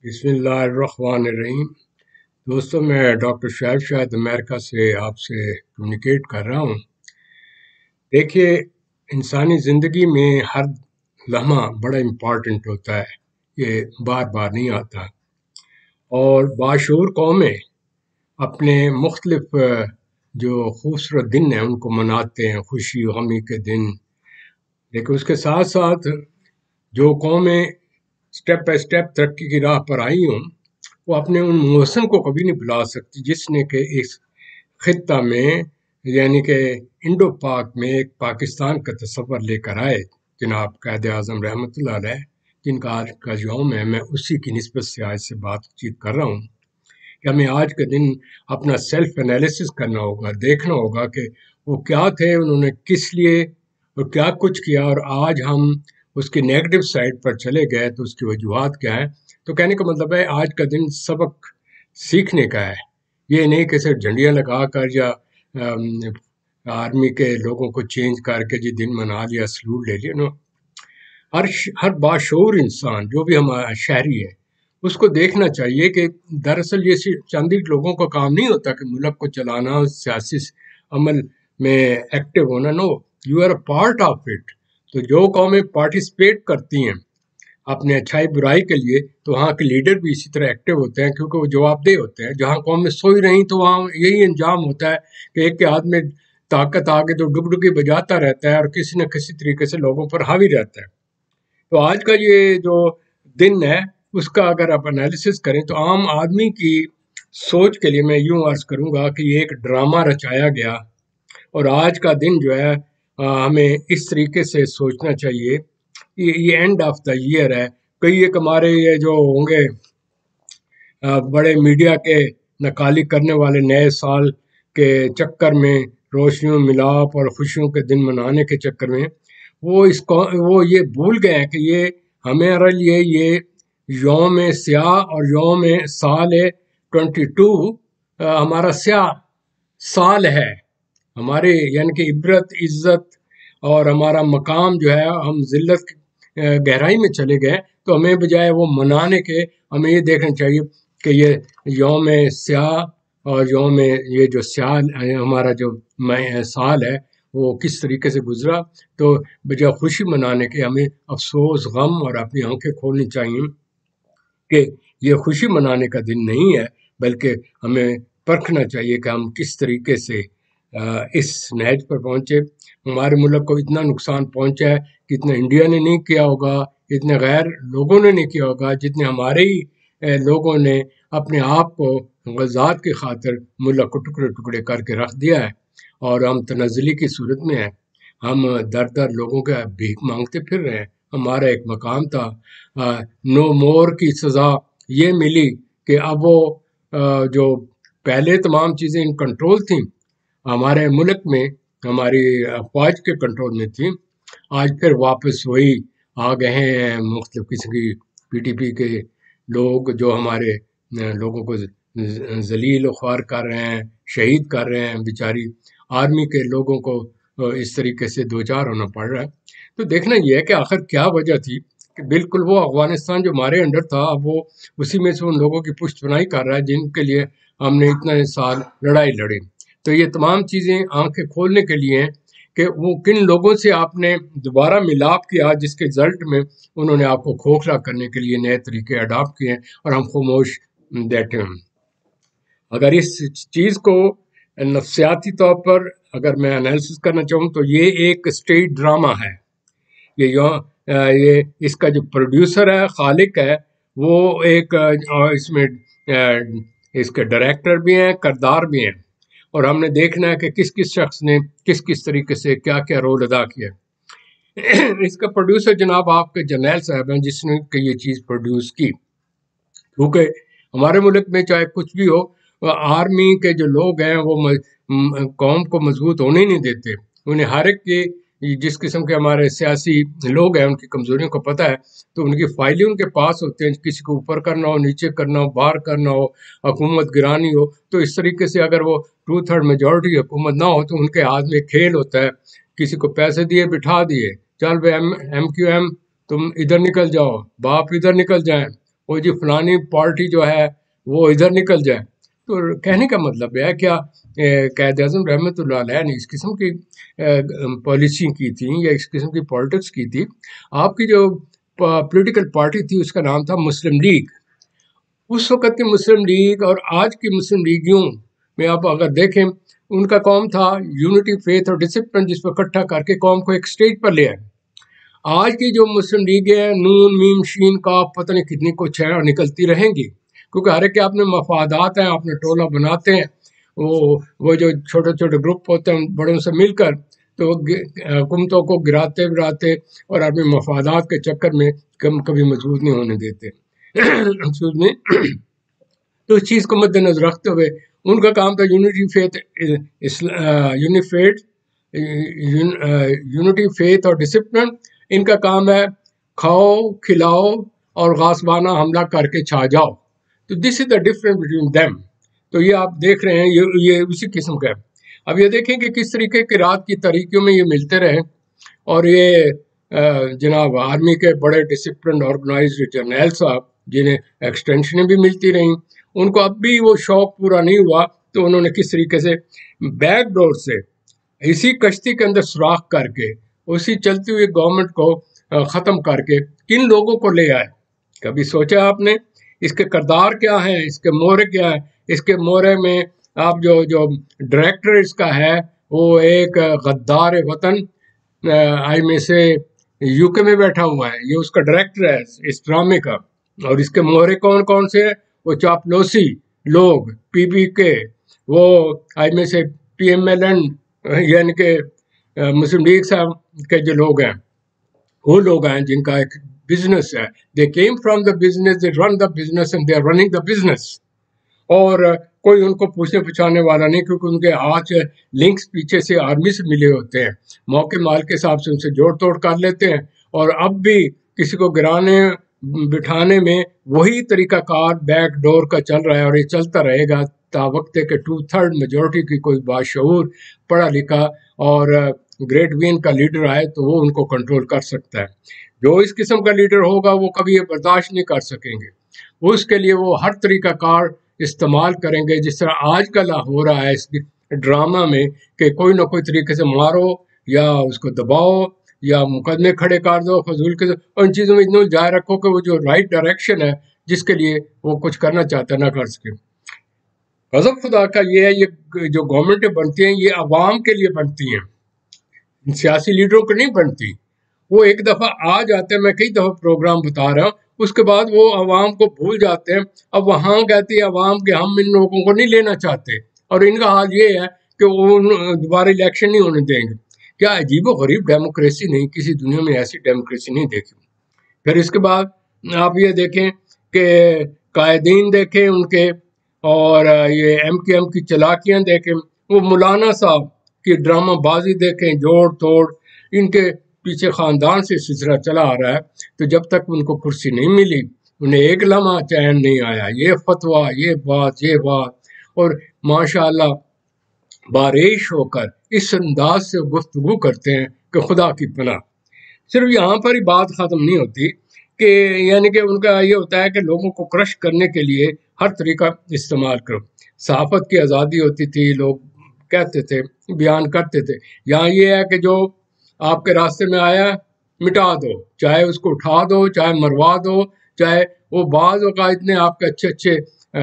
بسم اللہ الرحمن الرحیم۔ دوستوں، میں ڈاکٹر شعیب شاہد امریکہ سے آپ سے کمیونیکیٹ کر رہا ہوں۔ دیکھیے، انسانی زندگی میں ہر لمحہ بڑا امپورٹنٹ ہوتا ہے، یہ بار بار نہیں آتا، اور باشعور قومیں اپنے مختلف جو خوبصورت دن ہیں ان کو مناتے ہیں، خوشی غمی کے دن۔ لیکن اس کے ساتھ ساتھ جو قومیں سٹیپ بائی سٹیپ ترقی کی راہ پر آئی ہوں، وہ اپنے ان محسن کو کبھی نہیں بھلا سکتی جس نے کہ اس خطہ میں یعنی کہ انڈو پاک میں ایک پاکستان کا تصور لے کر آئے، جناب قائد اعظم رحمۃ اللہ علیہ، جن کا آج کا یوم ہے۔ میں اسی کی نسبت سے آج سے بات چیت کر رہا ہوں کہ ہمیں آج کے دن اپنا سیلف انالیسس کرنا ہوگا، دیکھنا ہوگا کہ وہ کیا تھے، انہوں نے کس لیے اور کیا کچھ کیا، اور آج ہم اس کی نیگیٹو سائڈ پر چلے گئے تو اس کی وجوہات کیا ہیں۔ تو کہنے کا مطلب ہے آج کا دن سبق سیکھنے کا ہے، یہ نہیں کہ صرف جھنڈیاں لگا کر یا آرمی کے لوگوں کو چینج کر کے جی دن منا لیا، سلوٹ لے لیا۔ نو، ہر باشعور انسان جو بھی ہمارا شہری ہے اس کو دیکھنا چاہیے کہ دراصل یہ چند ہی لوگوں کا کام نہیں ہوتا کہ ملک کو چلانا، سیاسی عمل میں ایکٹیو ہونا۔ No, you are a part of it. تو جو قومیں پارٹیسپیٹ کرتی ہیں اپنے اچھائی برائی کے لیے، تو وہاں کے لیڈر بھی اسی طرح ایکٹیو ہوتے ہیں، کیونکہ وہ جواب دہ ہوتے ہیں۔ جہاں قومیں سوئی رہیں تو وہاں یہی انجام ہوتا ہے کہ ایک کے ہاتھ میں طاقت آگے تو ڈگڈگی بجاتا رہتا ہے اور کسی نہ کسی طریقے سے لوگوں پر حاوی رہتا ہے۔ تو آج کا یہ جو دن ہے اس کا اگر آپ انالیسس کریں تو عام آدمی کی سوچ کے لیے میں یوں عرض کروں گا کہ یہ ایک ڈرامہ رچایا گیا، اور آج کا دن جو ہے ہمیں اس طریقے سے سوچنا چاہیے۔ یہ اینڈ آف دا ایئر ہے، کئی ایک ہمارے یہ جو ہوں گے بڑے میڈیا کے نکالی کرنے والے نئے سال کے چکر میں، روشنیوں ملاپ اور خوشیوں کے دن منانے کے چکر میں وہ یہ بھول گئے ہیں کہ یہ ہمارے لیے یہ یوم سیاہ اور یوم سال 22 ہمارا سیاہ سال ہے ہمارے، یعنی کہ عبرت، عزت اور ہمارا مقام جو ہے، ہم ذلت گہرائی میں چلے گئے، تو ہمیں بجائے وہ منانے کے ہمیں یہ دیکھنا چاہیے کہ یہ یوم سیاہ اور یوم یہ جو سیال ہمارا جو سال ہے وہ کس طریقے سے گزرا۔ تو بجائے خوشی منانے کے ہمیں افسوس، غم اور اپنی آنکھیں کھولنی چاہیے کہ یہ خوشی منانے کا دن نہیں ہے، بلکہ ہمیں پرکھنا چاہیے کہ ہم کس طریقے سے اس نہج پر پہنچے۔ ہمارے ملک کو اتنا نقصان پہنچا ہے کہ اتنا انڈیا نے نہیں کیا ہوگا، اتنے غیر لوگوں نے نہیں کیا ہوگا، جتنے ہمارے ہی لوگوں نے اپنے آپ کو غزات کی خاطر ملک کو ٹکڑے ٹکڑے کر کے رکھ دیا ہے، اور ہم تنزلی کی صورت میں ہیں۔ ہم در در لوگوں کے بھیک مانگتے پھر رہے ہیں۔ ہمارا ایک مقام تھا، نو مور کی سزا یہ ملی کہ اب وہ جو پہلے تمام چیزیں ان کنٹرول تھیں ہمارے ملک میں، ہماری افواج کے کنٹرول میں تھیں، آج پھر واپس وہی آ گئے ہیں مختلف قسم کی پی ٹی پی کے لوگ، جو ہمارے لوگوں کو ذلیل و خوار کر رہے ہیں، شہید کر رہے ہیں۔ بیچاری آرمی کے لوگوں کو اس طریقے سے دوچار ہونا پڑ رہا ہے۔ تو دیکھنا یہ ہے کہ آخر کیا وجہ تھی کہ بالکل وہ افغانستان جو ہمارے انڈر تھا، اب وہ اسی میں سے ان لوگوں کی پشت پناہی کر رہا ہے جن کے لیے ہم نے اتنا سال لڑائی لڑی۔ تو یہ تمام چیزیں آنکھیں کھولنے کے لیے ہیں کہ وہ کن لوگوں سے آپ نے دوبارہ ملاپ کیا جس کے رزلٹ میں انہوں نے آپ کو کھوکھلا کرنے کے لیے نئے طریقے اڈاپٹ کیے ہیں، اور ہم خاموش بیٹھے ہیں۔ اگر اس چیز کو نفسیاتی طور پر اگر میں انالیسس کرنا چاہوں تو یہ ایک اسٹیج ڈرامہ ہے۔ یہ اس کا جو پروڈیوسر ہے، خالق ہے، وہ ایک اس میں اس کے ڈائریکٹر بھی ہیں، کردار بھی ہیں، اور ہم نے دیکھنا ہے کہ کس کس شخص نے کس کس طریقے سے کیا کیا رول ادا کیا۔ اس کا پروڈیوسر جناب آپ کے جرنیل صاحب ہیں، جس نے کہ یہ چیز پروڈیوس کی، کیونکہ ہمارے ملک میں چاہے کچھ بھی ہو، آرمی کے جو لوگ ہیں وہ قوم کو مضبوط ہونے ہی نہیں دیتے۔ انہیں ہر ایک کی جس قسم کے ہمارے سیاسی لوگ ہیں ان کی کمزوریوں کو پتہ ہے، تو ان کی فائلیں ان کے پاس ہوتے ہیں، کسی کو اوپر کرنا ہو، نیچے کرنا ہو، باہر کرنا ہو، حکومت گرانی ہو، تو اس طریقے سے اگر وہ 2/3 میجورٹی حکومت نہ ہو تو ان کے ہاتھ میں کھیل ہوتا ہے، کسی کو پیسے دیے بٹھا دیے، چل بھائی ایم کیو ایم تم ادھر نکل جاؤ، باپ ادھر نکل جائیں، وہ جی فلانی پارٹی جو ہے وہ ادھر نکل جائے. تو کہنے کا مطلب ہے کیا قائد اعظم رحمۃ اللہ علیہ نے اس قسم کی پالیسی کی تھی یا اس قسم کی پالیٹکس کی تھی. آپ کی جو پولیٹیکل پارٹی تھی اس کا نام تھا مسلم لیگ. اس وقت کی مسلم لیگ اور آج کی مسلم لیگیوں میں آپ اگر دیکھیں ان کا قوم تھا یونٹی فیتھ اور ڈسپلن، جس پر اکٹھا کر کے قوم کو ایک اسٹیج پر لے آئے. آج کی جو مسلم لیگ ہے نون میم شین کا پتہ نہیں کتنی کچھ ہے اور نکلتی رہیں گی، کیونکہ ہر ایک کے اپنے مفادات ہیں، اپنے ٹولہ بناتے ہیں. وہ جو چھوٹے چھوٹے گروپ ہوتے ہیں بڑوں سے مل کر تو حکومتوں کو گراتے گراتے اور اپنے مفادات کے چکر میں کبھی مضبوط نہیں ہونے دیتے. تو اس چیز کو مد نظر رکھتے ہوئے ان کا کام تھا یونٹی فیتھ اور ڈسپلن. ان کا کام ہے کھاؤ کھلاؤ اور غاصبانہ حملہ کر کے چھا جاؤ. تو دس از دا ڈفرنس بٹوین دیم. تو یہ آپ دیکھ رہے ہیں یہ اسی قسم کا ہے. اب یہ دیکھیں کہ کس طریقے کی رات کی تاریکیوں میں یہ ملتے رہے اور یہ جناب آرمی کے بڑے ڈسپلن آرگنائزڈ جرنیل صاحب جنہیں ایکسٹینشنیں بھی ملتی رہیں، ان کو اب بھی وہ شوق پورا نہیں ہوا تو انہوں نے کس طریقے سے بیک ڈور سے اسی کشتی کے اندر سوراخ کر کے اسی چلتی ہوئی گورنمنٹ کو ختم کر کے کن لوگوں کو لے آئے. کبھی سوچا آپ نے اس کے کردار کیا ہیں، اس کے مورے کیا ہے؟ اس کے مورے میں آپ جو ڈائریکٹر اس کا ہے وہ ایک غدار وطن آئی میں سے یو کے میں بیٹھا ہوا ہے، یہ اس کا ڈائریکٹر ہے اس ڈرامے کا. اور اس کے مورے کون کون سے ہیں؟ وہ چاپلوسی لوگ پی پی کے، وہ آئی میں سے پی ایم ایل این یعنی کہ مسلم لیگ صاحب کے جو لوگ ہیں وہ لوگ ہیں جن کا ایک بزنس ہے. They came from the business, they run the business and they are running the business. اور کوئی ان کو پوچھنے پچھانے والا نہیں، کیونکہ ان کے ہاتھ لنکس پیچھے سے آرمی سے ملے ہوتے ہیں، موقع مال کے حساب سے ان سے جوڑ توڑ کر لیتے ہیں. اور اب بھی کسی کو گرانے بٹھانے میں وہی طریقہ کار بیک ڈور کا چل رہا ہے اور یہ چلتا رہے گا تا وقت کہ 2/3 میجورٹی کی کوئی باشعور پڑھا لکھا اور گریٹ وین کا لیڈر آئے تو وہ ان کو کنٹرول کر سکتا ہے. جو اس قسم کا لیڈر ہوگا وہ کبھی یہ برداشت نہیں کر سکیں گے. اس کے لیے وہ ہر طریقہ کار استعمال کریں گے، جس طرح آج کل ہو رہا ہے اس ڈرامہ میں کہ کوئی نہ کوئی طریقے سے مارو یا اس کو دباؤ یا مقدمے کھڑے کر دو فضول کے، اور ان چیزوں میں اتنا جائے رکھو کہ وہ جو رائٹ ڈائریکشن ہے جس کے لیے وہ کچھ کرنا چاہتا ہے نہ کر سکے. غضب خدا کا یہ ہے، یہ جو گورنمنٹیں بنتی ہیں یہ عوام کے لیے بنتی ہیں، سیاسی لیڈروں کو نہیں بنتی. وہ ایک دفعہ آ جاتے ہیں، میں کئی دفعہ پروگرام بتا رہا ہوں، اس کے بعد وہ عوام کو بھول جاتے ہیں. اب وہاں کہتی ہے عوام کہ ہم ان لوگوں کو نہیں لینا چاہتے، اور ان کا حال یہ ہے کہ وہ دوبارہ الیکشن نہیں ہونے دیں گے. کیا عجیب و غریب ڈیموکریسی، نہیں کسی دنیا میں ایسی ڈیموکریسی نہیں دیکھی. پھر اس کے بعد آپ یہ دیکھیں کہ قائدین دیکھیں ان کے، اور یہ ایم کیو ایم کی چلاکیاں دیکھیں، وہ مولانا صاحب کی ڈرامہ بازی دیکھیں، جوڑ توڑ ان کے پیچھے خاندان سے سلسلہ چلا آ رہا ہے. تو جب تک ان کو کرسی نہیں ملی انہیں ایک لمحہ چین نہیں آیا. یہ فتویٰ، یہ بات، اور ماشاء اللہ بارش ہو کر اس انداز سے گفتگو کرتے ہیں کہ خدا کی پناہ. صرف یہاں پر ہی بات ختم نہیں ہوتی کہ یعنی کہ ان کا یہ ہوتا ہے کہ لوگوں کو کرش کرنے کے لیے ہر طریقہ استعمال کرو. صحافت کی آزادی ہوتی تھی، لوگ کہتے تھے، بیان کرتے تھے. یہاں یہ ہے کہ جو آپ کے راستے میں آیا مٹا دو، چاہے اس کو اٹھا دو، چاہے مروا دو، چاہے وہ بعض اوقات اتنے آپ کے اچھے اچھے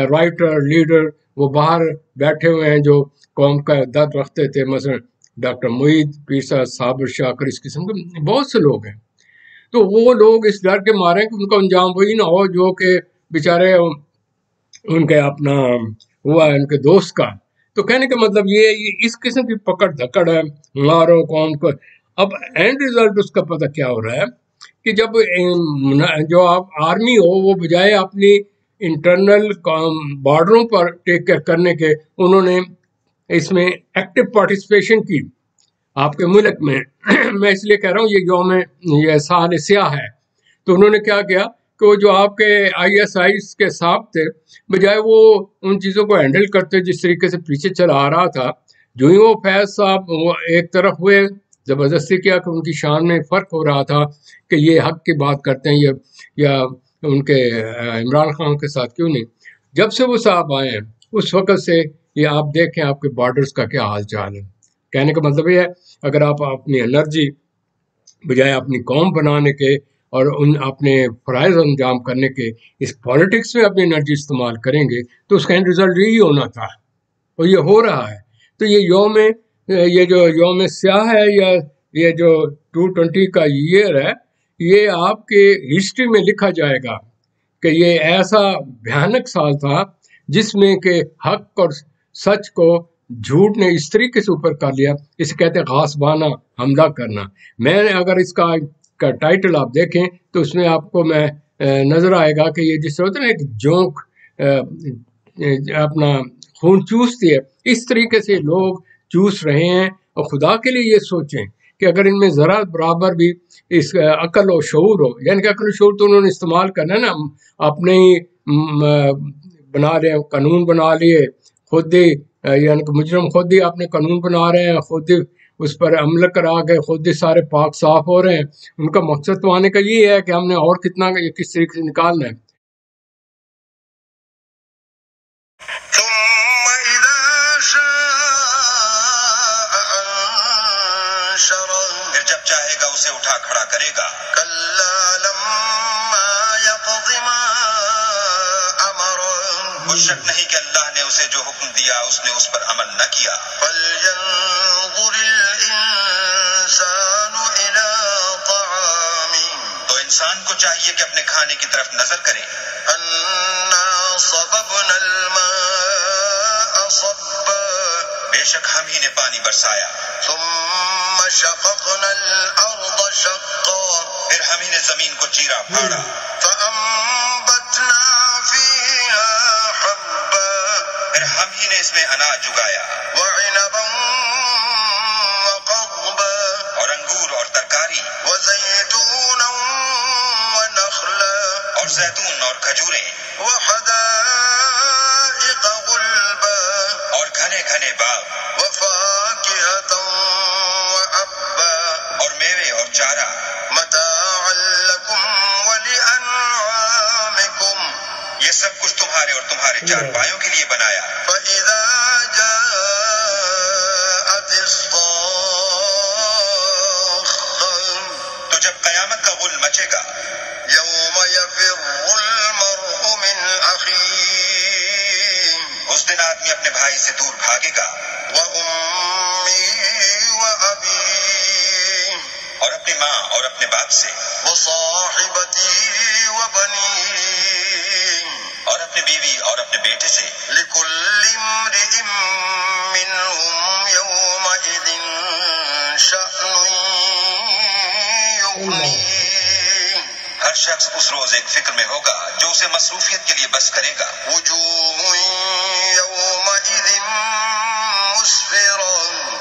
رائٹر لیڈر وہ باہر بیٹھے ہوئے ہیں جو قوم کا درد رکھتے تھے، مثلا ڈاکٹر معید پیر صاحب، صابر شاکر، اس قسم کے بہت سے لوگ ہیں. تو وہ لوگ اس ڈر کے مارے کہ ان کا انجام وہی نہ ہو جو کہ بیچارے ان کے اپنا ہوا ہے ان کے دوست کا. تو کہنے کا مطلب یہ اس قسم کی پکڑ دھکڑ ہے، مارو قوم کو. اب اینڈ ریزلٹ اس کا پتہ کیا ہو رہا ہے کہ جب جو آپ آرمی ہو وہ بجائے اپنی انٹرنل بارڈروں پر ٹیک کیئر کرنے کے انہوں نے اس میں ایکٹیو پارٹیسپیشن کی آپ کے ملک میں. میں اس لیے کہہ رہا ہوں یہ یوم یہ سال سیاہ ہے. تو انہوں نے کیا کیا کہ وہ جو آپ کے آئی ایس آئی کے صاحب تھے بجائے وہ ان چیزوں کو ہینڈل کرتے جس طریقے سے پیچھے چلا آ رہا تھا، جو ہی وہ فیض صاحب وہ ایک طرف ہوئے زبردستی کیا کہ ان کی شان میں فرق ہو رہا تھا کہ یہ حق کی بات کرتے ہیں یا ان کے عمران خان کے ساتھ کیوں نہیں. جب سے وہ صاحب آئے ہیں اس وقت سے یہ آپ دیکھیں آپ کے بارڈرز کا کیا حال چال ہے. کہنے کا مطلب یہ ہے اگر آپ اپنی انرجی بجائے اپنی قوم بنانے کے اور ان اپنے فرائض انجام کرنے کے اس پالیٹکس میں اپنی انرجی استعمال کریں گے تو اس کا اینڈ رزلٹ یہی ہونا تھا اور یہ ہو رہا ہے. تو یہ جو یوم سیاہ ہے یا یہ جو 220 کا ایئر ہے یہ آپ کے ہسٹری میں لکھا جائے گا کہ یہ ایسا بھیانک سال تھا جس میں کہ حق اور سچ کو جھوٹ نے اس طریقے سے اوپر کر لیا. اسے کہتے ہیں غاصبانہ حملہ کرنا. میں نے اگر اس کا ٹائٹل آپ دیکھیں تو اس میں آپ کو میں نظر آئے گا کہ یہ جس طرح ہوتا ہے نا ایک جونک اپنا خون چوستی ہے اس طریقے سے لوگ چوس رہے ہیں. اور خدا کے لیے یہ سوچیں کہ اگر ان میں ذرا برابر بھی اس عقل و شعور ہو یعنی کہ عقل و شعور تو انہوں نے استعمال کرنا ہے نا اپنے ہی بنا رہے ہیں قانون بنا لیے خود ہی یعنی کہ مجرم خود ہی اپنے قانون بنا رہے ہیں خود ہی اس پر عمل کرا کے خود ہی سارے پاک صاف ہو رہے ہیں. ان کا مقصد تو آنے کا یہ ہے کہ ہم نے اور کتنا کس طریقے سے نکالنا ہے. جب چاہے گا اسے اٹھا کھڑا کرے گا. کوئی شک نہیں کہ اللہ نے اسے جو حکم دیا اس نے اس پر عمل نہ کیا. تو انسان کو چاہیے کہ اپنے کھانے کی طرف نظر کرے. بے شک ہم ہی نے پانی برسایا. پھر ہم ہی نے زمین کو چیرا پھاڑا. پھر ہم ہی نے اس میں اناج اگایا. اور انگور اور ترکاری. اور زیتون اور کھجوریں. اور گھنے گھنے باغ. اور میوے اور چارہ. یہ سب کچھ تمہارے اور تمہارے چارپائیوں کے لیے بنایا. تو جب قیامت کا غل مچے گا. اس دن آدمی اپنے بھائی سے دور بھاگے گا. اور اپنی ماں اور اپنے باپ سے. اور اپنی بیوی اور اپنے بیٹے سے. ہر شخص اس روز ایک فکر میں ہوگا جو اسے مصروفیت کے لیے بس کرے گا.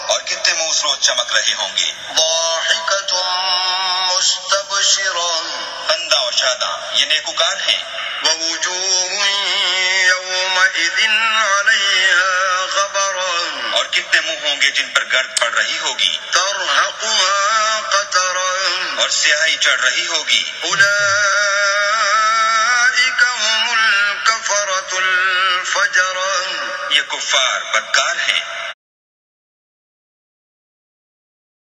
اور کتنے منہ اس روز چمک رہے ہوں گے. خنداں و شاداں یہ نیکوکار ہیں. اور کتنے منہ ہوں گے جن پر گرد پڑ رہی ہوگی. اور سیاہی چڑھ رہی ہوگی. یہ کفار بدکار ہیں.